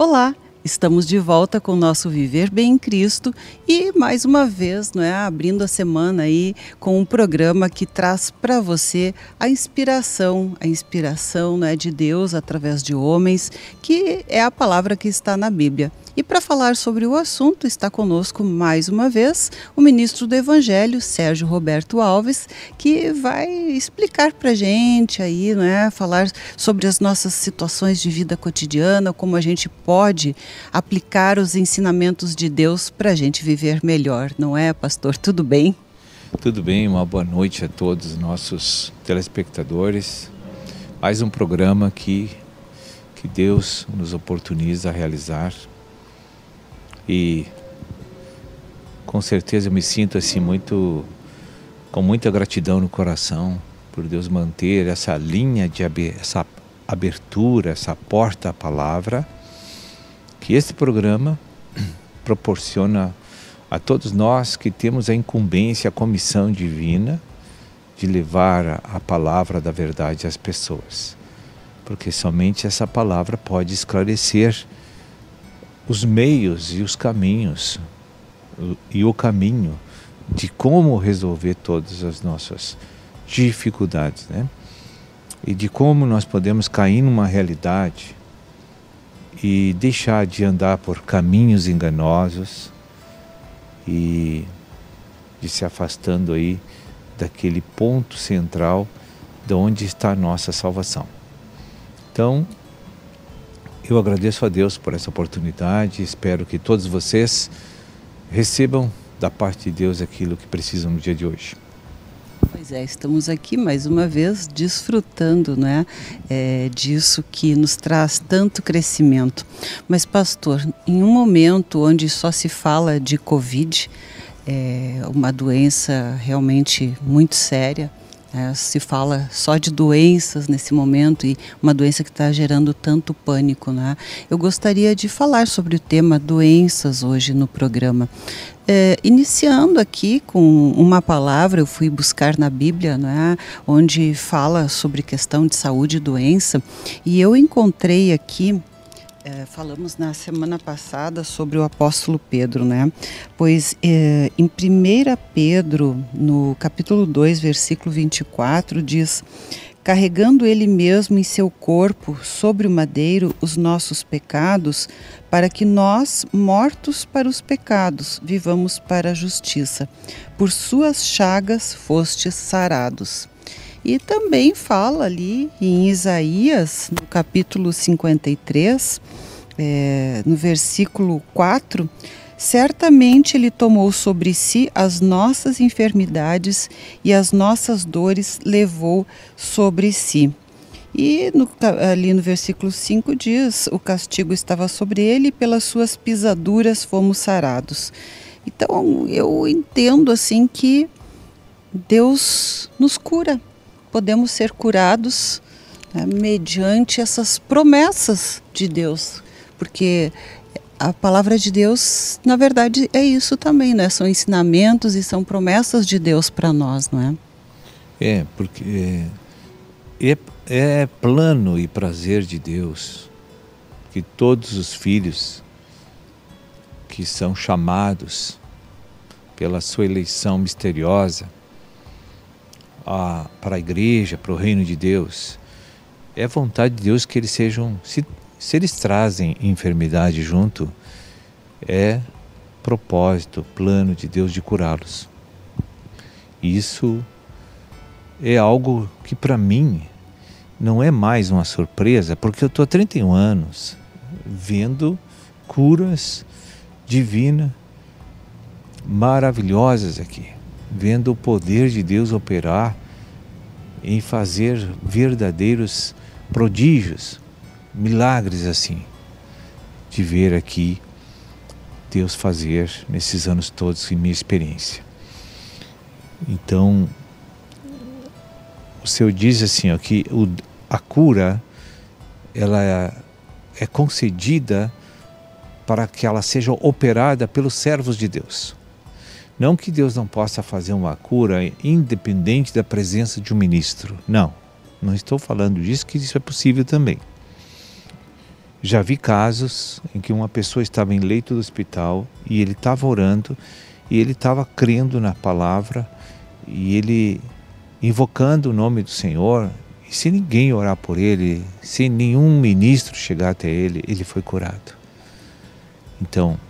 Olá, estamos de volta com o nosso Viver Bem em Cristo e mais uma vez, abrindo a semana aí com um programa que traz para você a inspiração de Deus através de homens, que é a palavra que está na Bíblia. E para falar sobre o assunto, está conosco mais uma vez o ministro do Evangelho, Sérgio Roberto Alves, que vai explicar para a gente aí, falar sobre as nossas situações de vida cotidiana, como a gente pode aplicar os ensinamentos de Deus para a gente viver melhor, não é, pastor? Tudo bem? Tudo bem, uma boa noite a todos os nossos telespectadores. Mais um programa que Deus nos oportuniza a realizar. E com certeza eu me sinto assim com muita gratidão no coração por Deus manter essa linha essa abertura, essa porta à palavra, que esse programa proporciona a todos nós que temos a incumbência, a comissão divina de levar a palavra da verdade às pessoas, porque somente essa palavra pode esclarecer os meios e os caminhos e o caminho de como resolver todas as nossas dificuldades, E de como nós podemos cair numa realidade e deixar de andar por caminhos enganosos e de se afastando aí daquele ponto central de onde está a nossa salvação. Então, eu agradeço a Deus por essa oportunidade, espero que todos vocês recebam da parte de Deus aquilo que precisam no dia de hoje. Pois é, estamos aqui mais uma vez desfrutando disso que nos traz tanto crescimento. Mas pastor, em um momento onde só se fala de Covid, uma doença realmente muito séria, se fala só de doenças nesse momento e uma doença que está gerando tanto pânico, Eu gostaria de falar sobre o tema doenças hoje no programa. Iniciando aqui com uma palavra, eu fui buscar na Bíblia, onde fala sobre questão de saúde e doença, e eu encontrei aqui, falamos na semana passada sobre o apóstolo Pedro, Pois em 1 Pedro, no capítulo 2, versículo 24, diz: carregando ele mesmo em seu corpo sobre o madeiro os nossos pecados, para que nós, mortos para os pecados, vivamos para a justiça. Por suas chagas fostes sarados. E também fala ali em Isaías, no capítulo 53, no versículo 4, certamente ele tomou sobre si as nossas enfermidades e as nossas dores levou sobre si. E ali no versículo 5 diz, o castigo estava sobre ele e pelas suas pisaduras fomos sarados. Então eu entendo assim que Deus nos cura. Podemos ser curados mediante essas promessas de Deus, porque a palavra de Deus, na verdade, é isso também, São ensinamentos e são promessas de Deus para nós, não é? Porque é plano e prazer de Deus que todos os filhos que são chamados pela sua eleição misteriosa para a igreja, para o reino de Deus, é vontade de Deus que eles sejam, se eles trazem enfermidade junto, é propósito, plano de Deus de curá-los. Isso é algo que para mim não é mais uma surpresa, porque eu estou há 31 anos vendo curas divinas, maravilhosas aqui, vendo o poder de Deus operar em fazer verdadeiros prodígios, milagres assim, de ver aqui Deus fazer nesses anos todos em minha experiência. Então, o Senhor diz assim, que a cura ela é concedida para que ela seja operada pelos servos de Deus. Não que Deus não possa fazer uma cura independente da presença de um ministro. Não estou falando disso, que isso é possível também. Já vi casos em que uma pessoa estava em leito do hospital e ele estava orando e ele estava crendo na palavra e ele invocando o nome do Senhor, e se ninguém orar por ele, se nenhum ministro chegar até ele, ele foi curado. Então,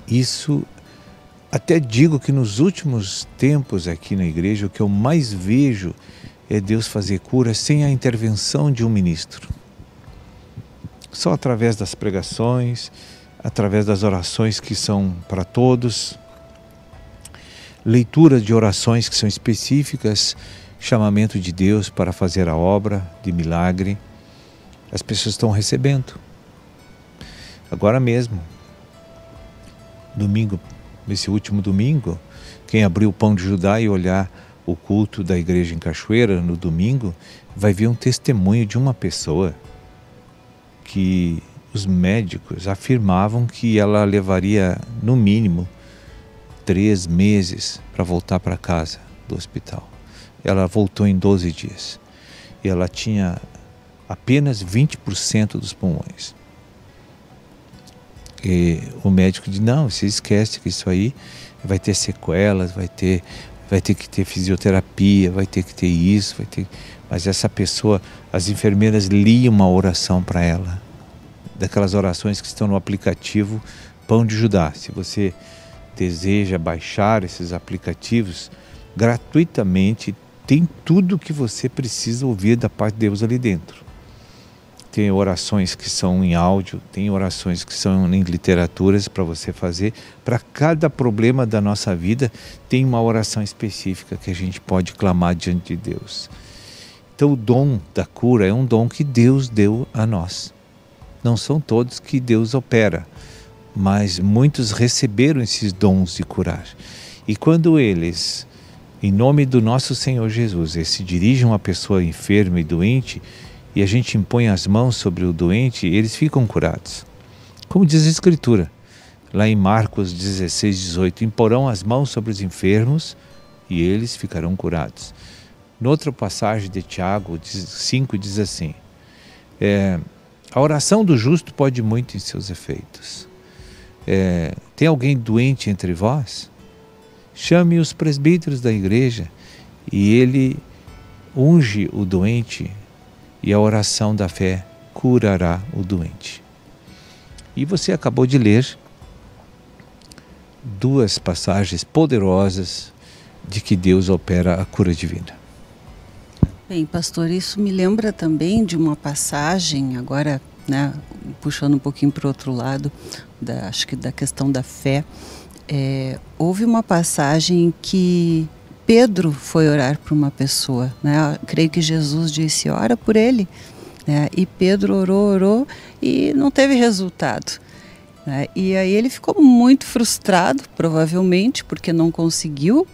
isso, até digo que nos últimos tempos aqui na igreja, o que eu mais vejo é Deus fazer cura sem a intervenção de um ministro. Só através das pregações, através das orações que são para todos, leitura de orações que são específicas, chamamento de Deus para fazer a obra de milagre. As pessoas estão recebendo. Agora mesmo, domingo, nesse último domingo, quem abriu o Pão de Judá e olhar o culto da igreja em Cachoeira no domingo, vai ver um testemunho de uma pessoa que os médicos afirmavam que ela levaria no mínimo 3 meses para voltar para casa do hospital. Ela voltou em 12 dias e ela tinha apenas 20% dos pulmões. E o médico disse, não, você esquece que isso aí vai ter sequelas, vai ter que ter fisioterapia, vai ter que ter isso, Mas essa pessoa, as enfermeiras liam uma oração para ela, daquelas orações que estão no aplicativo Pão de Judá. Se você deseja baixar esses aplicativos, gratuitamente tem tudo o que você precisa ouvir da parte de Deus ali dentro. Tem orações que são em áudio, tem orações que são em literaturas para você fazer. Para cada problema da nossa vida, tem uma oração específica que a gente pode clamar diante de Deus. Então o dom da cura é um dom que Deus deu a nós. Não são todos que Deus opera, mas muitos receberam esses dons de curar. E quando eles, em nome do nosso Senhor Jesus, eles se dirigem a uma pessoa enferma e doente, e a gente impõe as mãos sobre o doente, eles ficam curados. Como diz a Escritura, lá em Marcos 16, 18, imporão as mãos sobre os enfermos e eles ficarão curados. Noutra passagem de Tiago 5 diz assim, a oração do justo pode muito em seus efeitos. Tem alguém doente entre vós? Chame os presbíteros da igreja e ele unge o doente e a oração da fé curará o doente. E você acabou de ler 2 passagens poderosas de que Deus opera a cura divina. Bem, pastor, isso me lembra também de uma passagem, agora, né, puxando um pouquinho para o outro lado, acho que da questão da fé. Houve uma passagem em que Pedro foi orar para uma pessoa, né? Creio que Jesus disse, ora por ele, né? E Pedro orou e não teve resultado, né? E aí ele ficou muito frustrado, provavelmente, porque não conseguiu,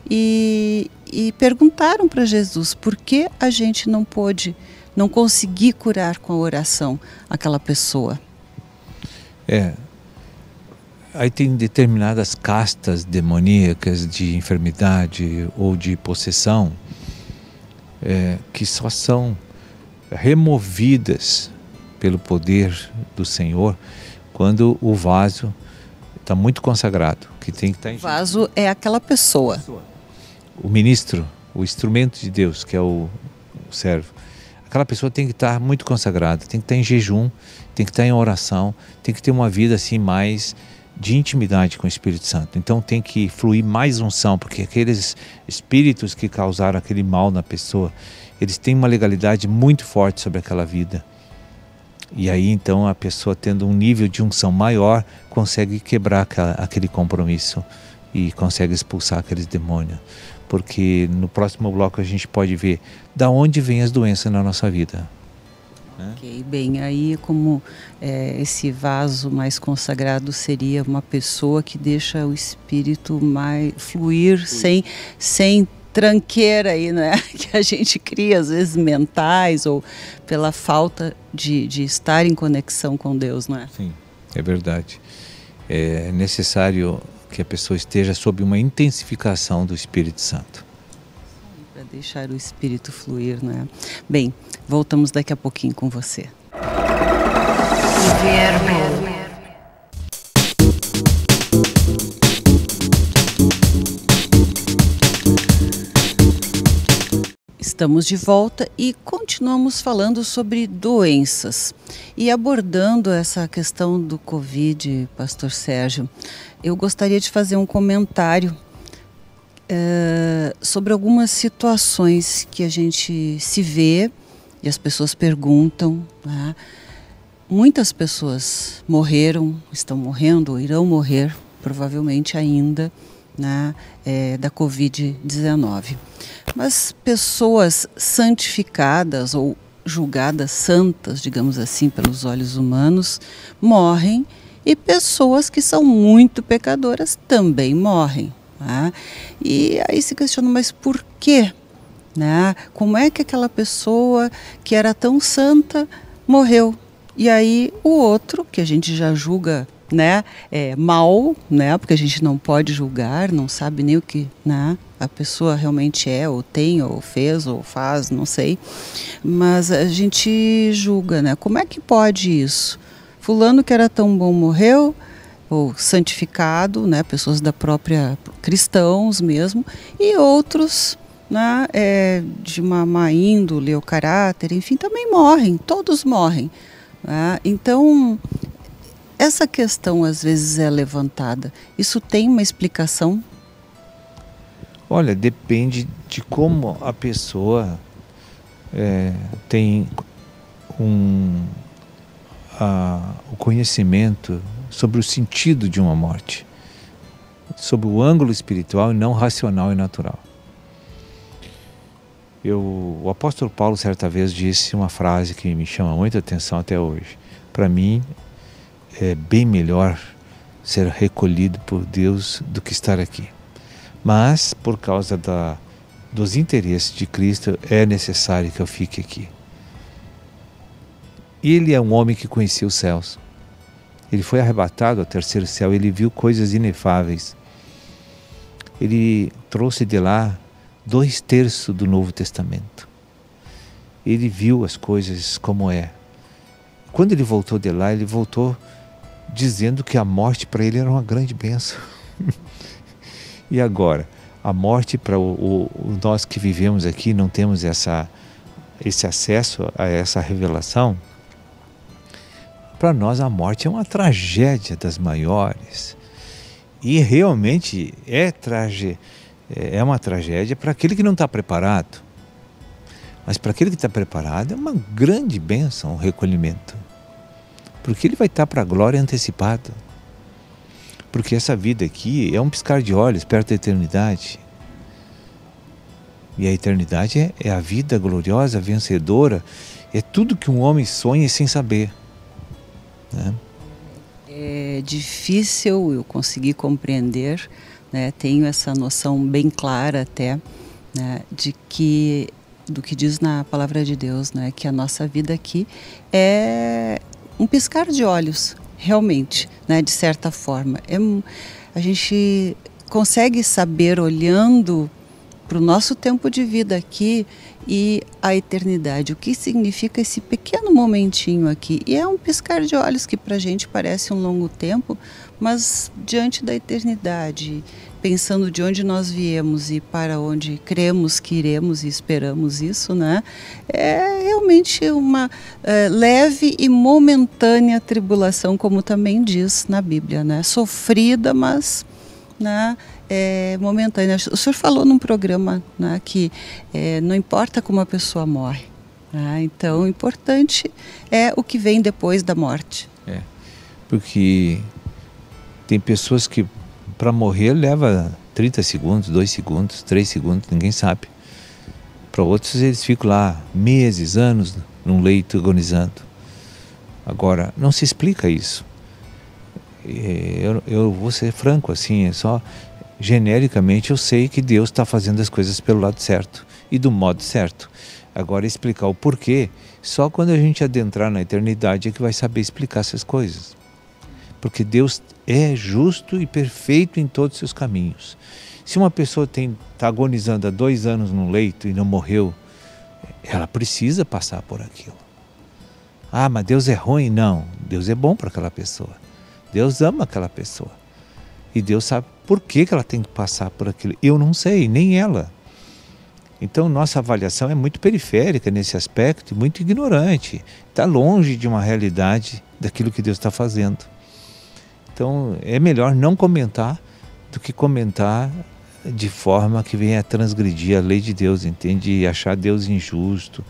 e perguntaram para Jesus por que a gente não conseguir curar com a oração aquela pessoa. Aí tem determinadas castas demoníacas de enfermidade ou de possessão que só são removidas pelo poder do Senhor quando o vaso está muito consagrado. Que tem que estar o vaso é aquela pessoa. O ministro, o instrumento de Deus, que é o servo. Aquela pessoa tem que estar muito consagrada, tem que estar em jejum, tem que estar em oração, tem que ter uma vida assim mais de intimidade com o Espírito Santo. Então tem que fluir mais unção, porque aqueles espíritos que causaram aquele mal na pessoa, eles têm uma legalidade muito forte sobre aquela vida. E aí então a pessoa, tendo um nível de unção maior, consegue quebrar aquele compromisso e consegue expulsar aqueles demônios. Porque no próximo bloco a gente pode ver da onde vêm as doenças na nossa vida. Ok, bem, aí como esse vaso mais consagrado seria uma pessoa que deixa o espírito mais fluir sem tranqueira aí, né? Que a gente cria às vezes mentais ou pela falta de estar em conexão com Deus, não é? Sim, é verdade. É necessário que a pessoa esteja sob uma intensificação do Espírito Santo. Para deixar o Espírito fluir, né? Bem, voltamos daqui a pouquinho com você. Verbo. Estamos de volta e continuamos falando sobre doenças. E abordando essa questão do Covid, Pastor Sérgio, eu gostaria de fazer um comentário sobre algumas situações que a gente se vê e as pessoas perguntam, né? Muitas pessoas morreram, estão morrendo ou irão morrer, provavelmente ainda, né, da Covid-19. Mas pessoas santificadas ou julgadas santas, digamos assim, pelos olhos humanos, morrem, e pessoas que são muito pecadoras também morrem. Né? E aí se questiona, mas por quê? Né? Como é que aquela pessoa que era tão santa morreu? E aí o outro, que a gente já julga, né, mal, né, porque a gente não pode julgar, não sabe nem o que, né, a pessoa realmente é, ou tem, ou fez, ou faz, não sei, mas a gente julga, né, como é que pode isso? Fulano que era tão bom morreu, ou santificado, né, pessoas da própria, cristãos mesmo, e outros, né, de uma má índole ou caráter, enfim, também morrem, todos morrem. Né? Então, essa questão às vezes é levantada. Isso tem uma explicação? Olha, depende de como a pessoa tem o conhecimento sobre o sentido de uma morte, sobre o ângulo espiritual e não racional e natural. O apóstolo Paulo certa vez disse uma frase que me chama muita atenção até hoje. Para mim, é bem melhor ser recolhido por Deus do que estar aqui. Mas, por causa dos interesses de Cristo, é necessário que eu fique aqui. Ele é um homem que conhecia os céus. Ele foi arrebatado ao terceiro céu, ele viu coisas inefáveis. Ele trouxe de lá 2/3 do Novo Testamento. Ele viu as coisas como é. Quando ele voltou de lá, ele voltou dizendo que a morte para ele era uma grande bênção. E agora, a morte para nós que vivemos aqui, não temos esse acesso a essa revelação, para nós a morte é uma tragédia das maiores. E realmente é uma tragédia para aquele que não está preparado. Mas para aquele que está preparado é uma grande bênção o recolhimento. Porque ele vai estar para a glória antecipada. Porque essa vida aqui é um piscar de olhos perto da eternidade. E a eternidade é a vida gloriosa, vencedora. É tudo que um homem sonha sem saber. Né? É difícil eu conseguir compreender, né? Tenho essa noção bem clara até, né, do que diz na palavra de Deus, né, que a nossa vida aqui é um piscar de olhos, realmente, né, de certa forma. A gente consegue saber olhando para o nosso tempo de vida aqui e a eternidade, o que significa esse pequeno momentinho aqui. E é um piscar de olhos que para a gente parece um longo tempo, mas diante da eternidade, pensando de onde nós viemos e para onde cremos que iremos e esperamos isso, né? É realmente uma leve e momentânea tribulação, como também diz na Bíblia, né? Sofrida, mas, né, momentânea. O senhor falou num programa, né, que não importa como a pessoa morre, né? Então o importante é o que vem depois da morte. Porque tem pessoas que para morrer leva 30 segundos, 2 segundos, 3 segundos, ninguém sabe. Para outros eles ficam lá meses, anos num leito agonizando. Agora, não se explica isso. Eu vou ser franco assim, só genericamente eu sei que Deus está fazendo as coisas pelo lado certo e do modo certo. Agora, explicar o porquê, só quando a gente adentrar na eternidade é que vai saber explicar essas coisas. Porque Deus é justo e perfeito em todos os seus caminhos. Se uma pessoa está agonizando há 2 anos num leito e não morreu, ela precisa passar por aquilo. Ah, mas Deus é ruim? Não, Deus é bom para aquela pessoa. Deus ama aquela pessoa. E Deus sabe por que ela tem que passar por aquilo. Eu não sei, nem ela. Então, nossa avaliação é muito periférica nesse aspecto, muito ignorante. Está longe de uma realidade daquilo que Deus está fazendo. Então, é melhor não comentar do que comentar de forma que venha a transgredir a lei de Deus, entende? E achar Deus injusto.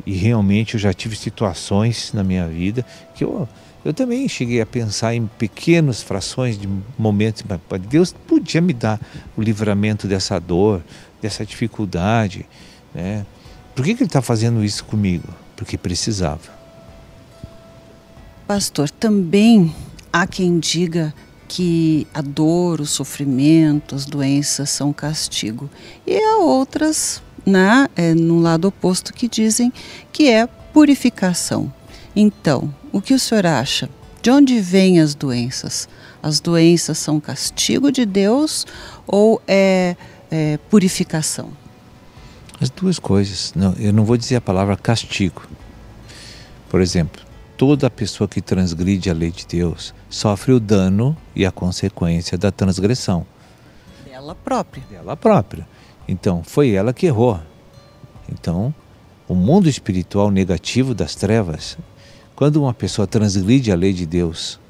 E realmente eu já tive situações na minha vida que eu também cheguei a pensar em pequenas frações de momentos, mas Deus podia me dar o livramento dessa dor, dessa dificuldade, né? Por que Ele está fazendo isso comigo? Porque precisava. Pastor, também há quem diga que a dor, o sofrimento, as doenças são castigo. E há outras, né, no lado oposto, que dizem que é purificação. Então, o que o senhor acha? De onde vêm as doenças? As doenças são castigo de Deus ou é purificação? As duas coisas. Não, eu não vou dizer a palavra castigo. Por exemplo, toda pessoa que transgride a lei de Deus sofre o dano e a consequência da transgressão. Dela própria. Dela própria. Então, foi ela que errou. Então, o mundo espiritual negativo das trevas, quando uma pessoa transgride a lei de Deus,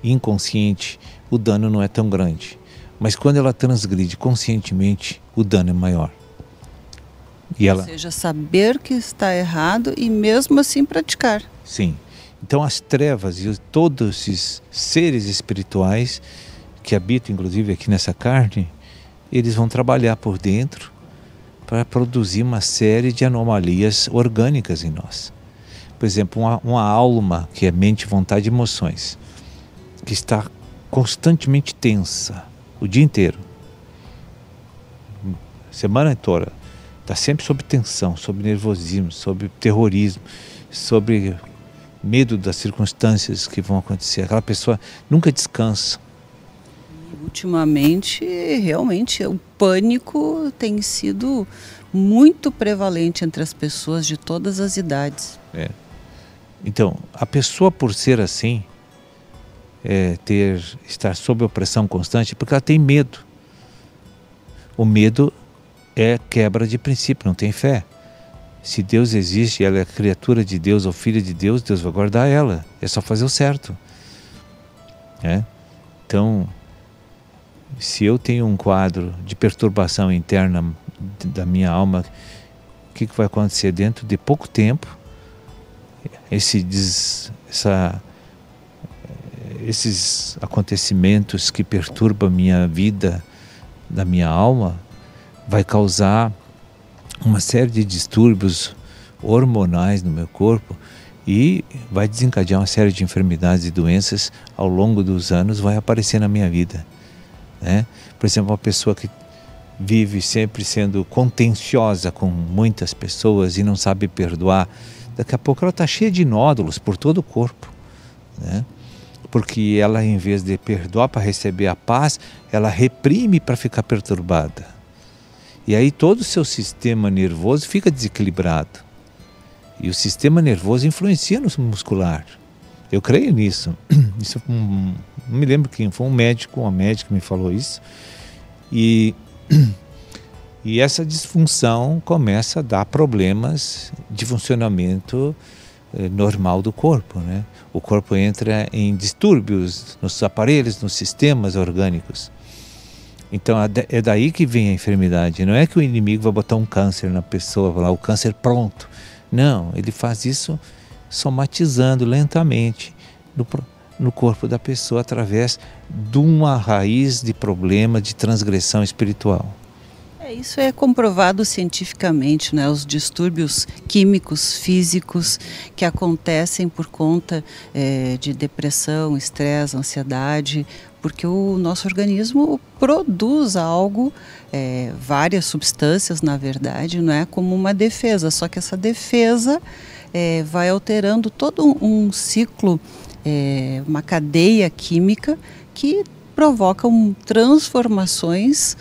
inconsciente, o dano não é tão grande. Mas quando ela transgride conscientemente, o dano é maior. Ou seja, saber que está errado e mesmo assim praticar. Sim. Então as trevas e todos esses seres espirituais que habitam inclusive aqui nessa carne, eles vão trabalhar por dentro para produzir uma série de anomalias orgânicas em nós. Por exemplo, uma alma que é mente, vontade e emoções, que está constantemente tensa o dia inteiro, semana toda, está sempre sob tensão, sob nervosismo, sob terrorismo, sob medo das circunstâncias que vão acontecer. Aquela pessoa nunca descansa. E, ultimamente, realmente, o pânico tem sido muito prevalente entre as pessoas de todas as idades. Então, a pessoa, por ser assim, estar sob opressão constante, porque ela tem medo. O medo é quebra de princípio, não tem fé. Se Deus existe, ela é criatura de Deus ou filha de Deus, Deus vai guardar ela. É só fazer o certo. Então, se eu tenho um quadro de perturbação interna da minha alma, o que vai acontecer? Dentro de pouco tempo, esses acontecimentos que perturbam a minha vida, da minha alma, vai causar uma série de distúrbios hormonais no meu corpo e vai desencadear uma série de enfermidades e doenças ao longo dos anos, vai aparecer na minha vida, né? Por exemplo, uma pessoa que vive sempre sendo contenciosa com muitas pessoas e não sabe perdoar, daqui a pouco ela está cheia de nódulos por todo o corpo, né? Porque ela, em vez de perdoar para receber a paz, ela reprime para ficar perturbada. E aí todo o seu sistema nervoso fica desequilibrado. E o sistema nervoso influencia no muscular. Eu creio nisso. Não me lembro quem foi, uma médica me falou isso. E essa disfunção começa a dar problemas de funcionamento normal do corpo, né? O corpo entra em distúrbios nos aparelhos, nos sistemas orgânicos. Então é daí que vem a enfermidade. Não é que o inimigo vai botar um câncer na pessoa, vai lá, o câncer pronto. Não, ele faz isso somatizando lentamente no corpo da pessoa através de uma raiz de problema de transgressão espiritual. Isso é comprovado cientificamente, né? Os distúrbios químicos, físicos que acontecem por conta de depressão, estresse, ansiedade, porque o nosso organismo produz algo, várias substâncias, na verdade, não é como uma defesa, só que essa defesa vai alterando todo um ciclo, uma cadeia química que provocam transformações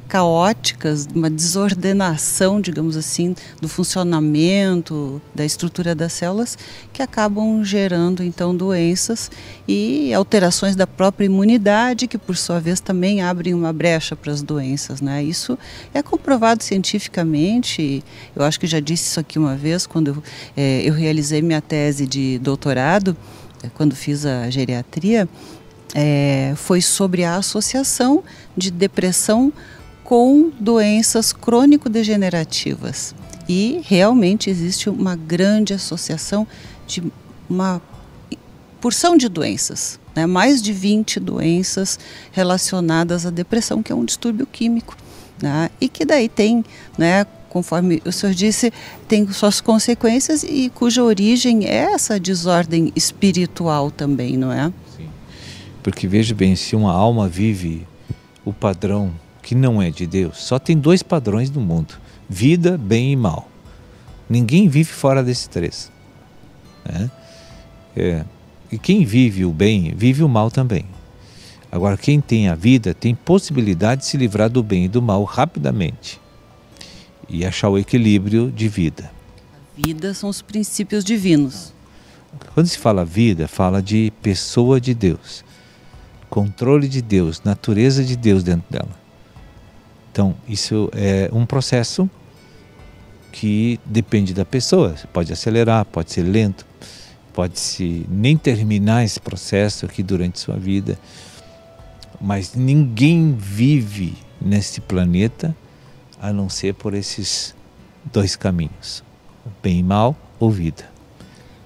caóticas, uma desordenação, digamos assim, do funcionamento, da estrutura das células, que acabam gerando então doenças e alterações da própria imunidade, que por sua vez também abrem uma brecha para as doenças, né? Isso é comprovado cientificamente. Eu acho que já disse isso aqui uma vez, quando eu realizei minha tese de doutorado, quando fiz a geriatria. Foi sobre a associação de depressão com doenças crônico-degenerativas. E realmente existe uma grande associação de uma porção de doenças, né? Mais de 20 doenças relacionadas à depressão, que é um distúrbio químico, né? E que daí tem, né, conforme o senhor disse, tem suas consequências e cuja origem é essa desordem espiritual também, não é? Porque veja bem, se uma alma vive o padrão que não é de Deus, só tem 2 padrões no mundo: vida, bem e mal. Ninguém vive fora desses 3. Né? E quem vive o bem, vive o mal também. Agora, quem tem a vida, tem possibilidade de se livrar do bem e do mal rapidamente e achar o equilíbrio de vida. A vida são os princípios divinos. Quando se fala vida, fala de pessoa de Deus. Controle de Deus, natureza de Deus dentro dela. Então, isso é um processo que depende da pessoa. Você pode acelerar, pode ser lento, pode-se nem terminar esse processo aqui durante sua vida. Mas ninguém vive nesse planeta a não ser por esses 2 caminhos: o bem e mal ou vida.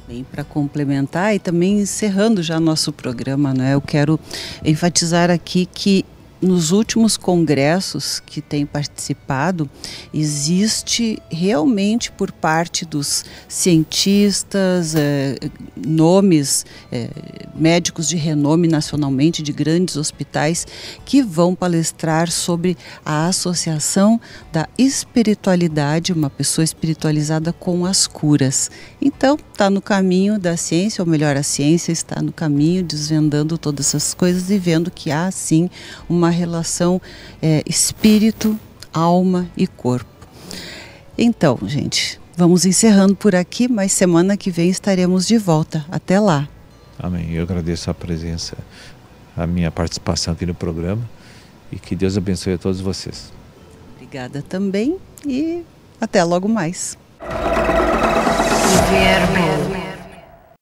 Bem, para complementar e também encerrando já nosso programa, né, eu quero enfatizar aqui que nos últimos congressos que tenho participado, existe realmente por parte dos cientistas, nomes, médicos de renome nacionalmente, de grandes hospitais, que vão palestrar sobre a associação da espiritualidade, uma pessoa espiritualizada, com as curas. Então, está no caminho da ciência, ou melhor, a ciência está no caminho desvendando todas essas coisas e vendo que há, sim, uma relação espírito, alma e corpo. Então, gente, vamos encerrando por aqui, mas semana que vem estaremos de volta. Até lá. Amém. Eu agradeço a presença, a minha participação aqui no programa, e que Deus abençoe a todos vocês. Obrigada também e até logo mais. Verbo.